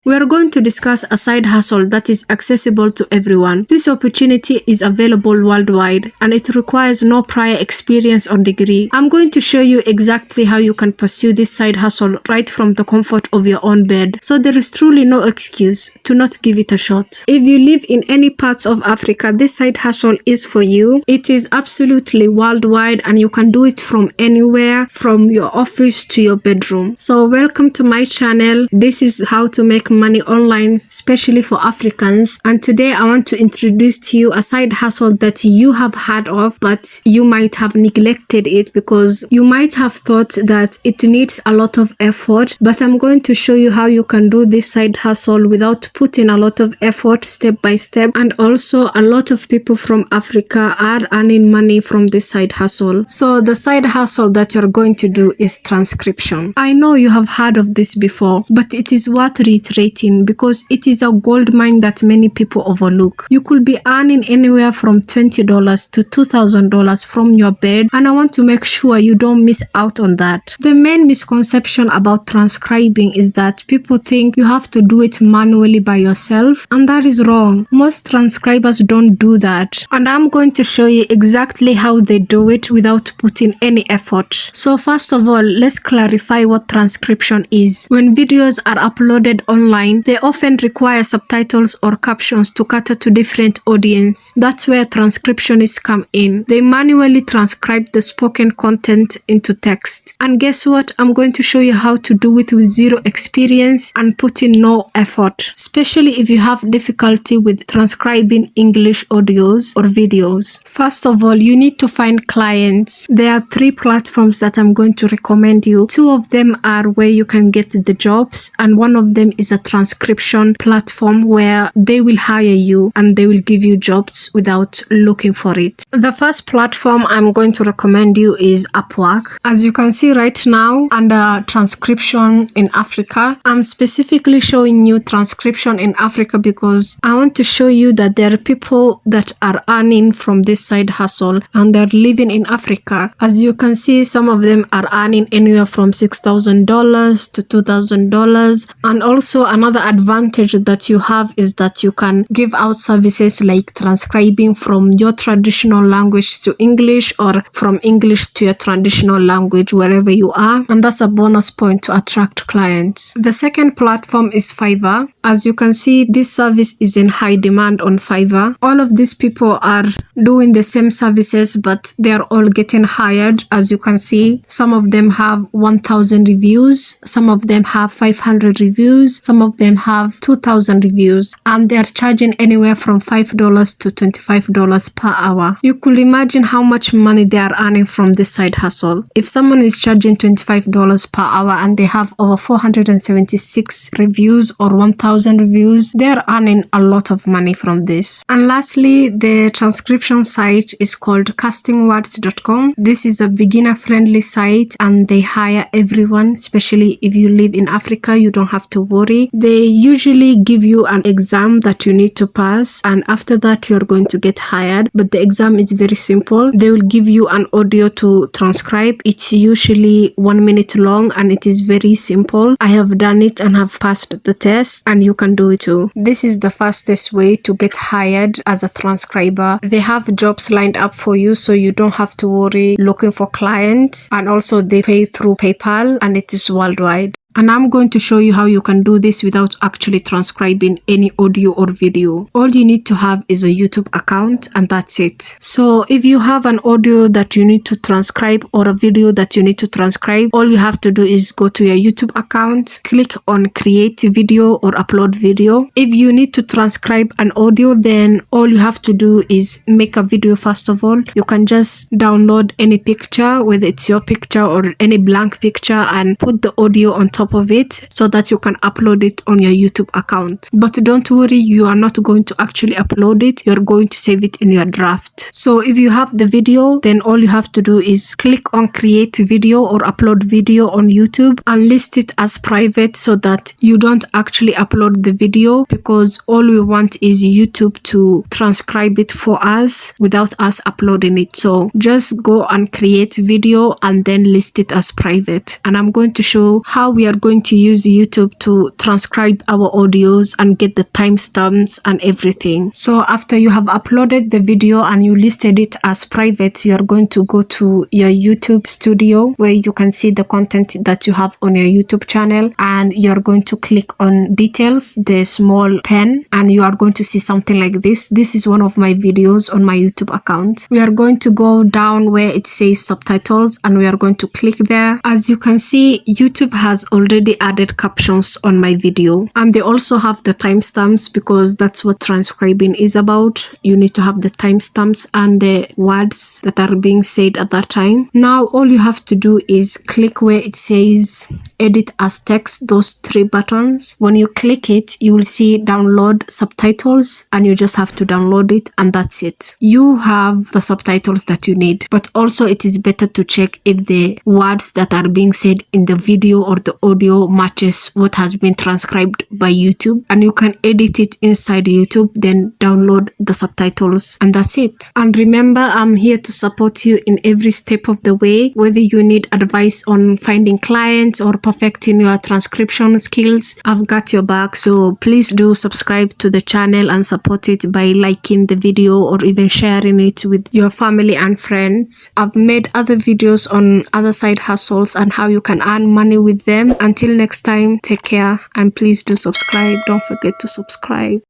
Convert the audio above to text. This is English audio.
We are going to discuss a side hustle that is accessible to everyone. This opportunity is available worldwide and it requires no prior experience or degree. I'm going to show you exactly how you can pursue this side hustle right from the comfort of your own bed. So there is truly no excuse to not give it a shot. If you live in any parts of Africa, this side hustle is for you. It is absolutely worldwide and you can do it from anywhere, from your office to your bedroom. So welcome to my channel. This is how to make money online, especially for Africans, and today I want to introduce to you a side hustle that you have heard of, but you might have neglected it because you might have thought that it needs a lot of effort. But I'm going to show you how you can do this side hustle without putting a lot of effort, step by step. And also a lot of people from Africa are earning money from this side hustle. So the side hustle that you're going to do is transcription. I know you have heard of this before, but it is worth reiterating because it is a gold mine that many people overlook. You could be earning anywhere from $20 to $2,000 from your bed, and I want to make sure you don't miss out on that. The main misconception about transcribing is that people think you have to do it manually by yourself, and that is wrong. Most transcribers don't do that, and I'm going to show you exactly how they do it without putting any effort. So first of all, let's clarify what transcription is. When videos are uploaded online, they often require subtitles or captions to cater to different audience. That's where transcriptionists come in. They manually transcribe the spoken content into text. And guess what? I'm going to show you how to do it with zero experience and put in no effort, especially if you have difficulty with transcribing English audios or videos. First of all, you need to find clients. There are 3 platforms that I'm going to recommend you. 2 of them are where you can get the jobs, and one of them is a transcription platform where they will hire you and they will give you jobs without looking for it. The first platform I'm going to recommend you is Upwork. As you can see right now under transcription in Africa, I'm specifically showing you transcription in Africa because I want to show you that there are people that are earning from this side hustle and they're living in Africa. As you can see, some of them are earning anywhere from $6,000 to $2,000. And also another advantage that you have is that you can give out services like transcribing from your traditional language to English or from English to your traditional language wherever you are, and that's a bonus point to attract clients. The second platform is Fiverr. As you can see, this service is in high demand on Fiverr. All of these people are doing the same services, but they are all getting hired. As you can see, some of them have 1,000 reviews, some of them have 500 reviews, some of them have 2,000 reviews, and they're charging anywhere from $5 to $25 per hour. You could imagine how much money they are earning from this side hustle. If someone is charging $25 per hour and they have over 476 reviews or 1,000 reviews, they're earning a lot of money from this. And lastly, the transcription site is called CastingWords.com. This is a beginner-friendly site and they hire everyone, especially if you live in Africa. You don't have to worry. They usually give you an exam that you need to pass, and after that you're going to get hired. But the exam is very simple. They will give you an audio to transcribe. It's usually 1 minute long and it is very simple. I have done it and have passed the test, and you can do it too. This is the fastest way to get hired as a transcriber. They have jobs lined up for you, so you don't have to worry looking for clients, and also they pay through PayPal and it is worldwide. And I'm going to show you how you can do this without actually transcribing any audio or video. All you need to have is a YouTube account and that's it. So if you have an audio that you need to transcribe or a video that you need to transcribe, all you have to do is go to your YouTube account, click on create video or upload video. If you need to transcribe an audio, then all you have to do is make a video first of all. You can just download any picture, whether it's your picture or any blank picture, and put the audio on top of it so that you can upload it on your YouTube account. But don't worry, you are not going to actually upload it. You're going to save it in your draft. So if you have the video, then all you have to do is click on create video or upload video on YouTube and list it as private so that you don't actually upload the video, because all we want is YouTube to transcribe it for us without us uploading it. So just go and create video and then list it as private. And I'm going to show how we are are going to use YouTube to transcribe our audios and get the timestamps and everything. So after you have uploaded the video and you listed it as private, you are going to go to your YouTube studio where you can see the content that you have on your YouTube channel, and you are going to click on details, the small pen, and you are going to see something like this. This is one of my videos on my YouTube account. We are going to go down where it says subtitles and we are going to click there. As you can see, YouTube has already added captions on my video, and they also have the timestamps because that's what transcribing is about. You need to have the timestamps and the words that are being said at that time. Now all you have to do is click where it says edit as text, those three buttons. When you click it, you will see download subtitles, and you just have to download it, and that's it. You have the subtitles that you need, but also it is better to check if the words that are being said in the video or the audio matches what has been transcribed by YouTube, and you can edit it inside YouTube, then download the subtitles, and that's it. And remember, I'm here to support you in every step of the way, whether you need advice on finding clients or perfecting your transcription skills. I've got your back, so please do subscribe to the channel and support it by liking the video or even sharing it with your family and friends. I've made other videos on other side hustles and how you can earn money with them. Until next time, take care, and please do subscribe. Don't forget to subscribe.